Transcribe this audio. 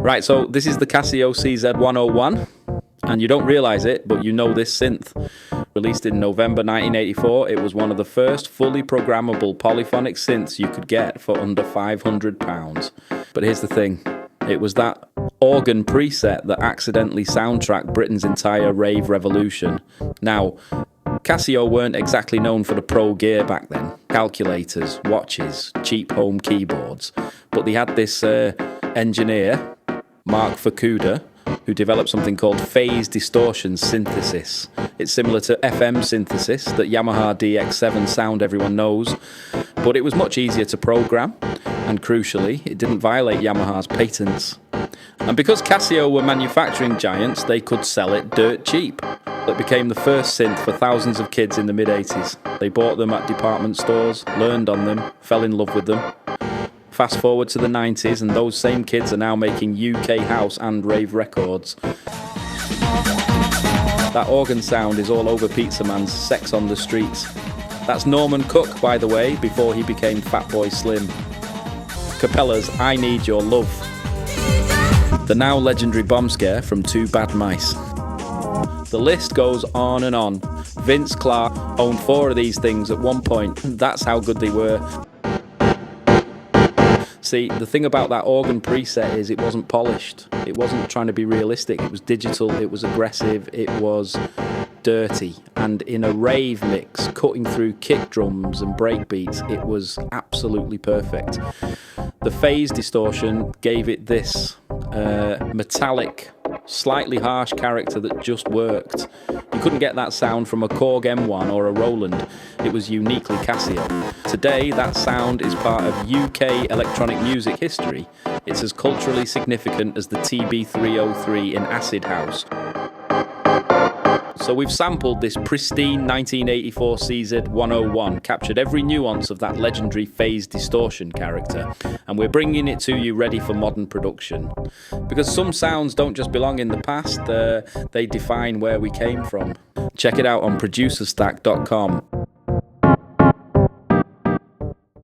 Right, so this is the Casio CZ-101, and you don't realise it, but you know this synth. Released in November 1984, it was one of the first fully programmable polyphonic synths you could get for under £500. But here's the thing, it was that organ preset that accidentally soundtracked Britain's entire rave revolution. Now, Casio weren't exactly known for the pro gear back then. Calculators, watches, cheap home keyboards. But they had this engineer, Mark Fukuda, who developed something called phase distortion synthesis. It's similar to FM synthesis, that Yamaha DX7 sound everyone knows, but it was much easier to program, and crucially, it didn't violate Yamaha's patents. And because Casio were manufacturing giants, they could sell it dirt cheap. It became the first synth for thousands of kids in the mid-80s. They bought them at department stores, learned on them, fell in love with them. Fast forward to the 90s, and those same kids are now making UK house and rave records. That organ sound is all over Pizzaman's Sex on the Streets. That's Norman Cook, by the way, before he became Fatboy Slim. Capella's I Need Your Love. The now legendary Bombscare from Two Bad Mice. The list goes on and on. Vince Clarke owned 4 of these things at one point. That's how good they were. See, the thing about that organ preset is it wasn't polished. It wasn't trying to be realistic. It was digital, it was aggressive, it was dirty. And in a rave mix, cutting through kick drums and break beats, it was absolutely perfect. The phase distortion gave it this metallic, slightly harsh character that just worked. You couldn't get that sound from a Korg M1 or a Roland. It was uniquely Casio. Today, that sound is part of UK electronic music history. It's as culturally significant as the TB303 in Acid House. So we've sampled this pristine 1984 CZ-101, captured every nuance of that legendary phase distortion character, and we're bringing it to you ready for modern production. Because some sounds don't just belong in the past, they define where we came from. Check it out on producerstack.com.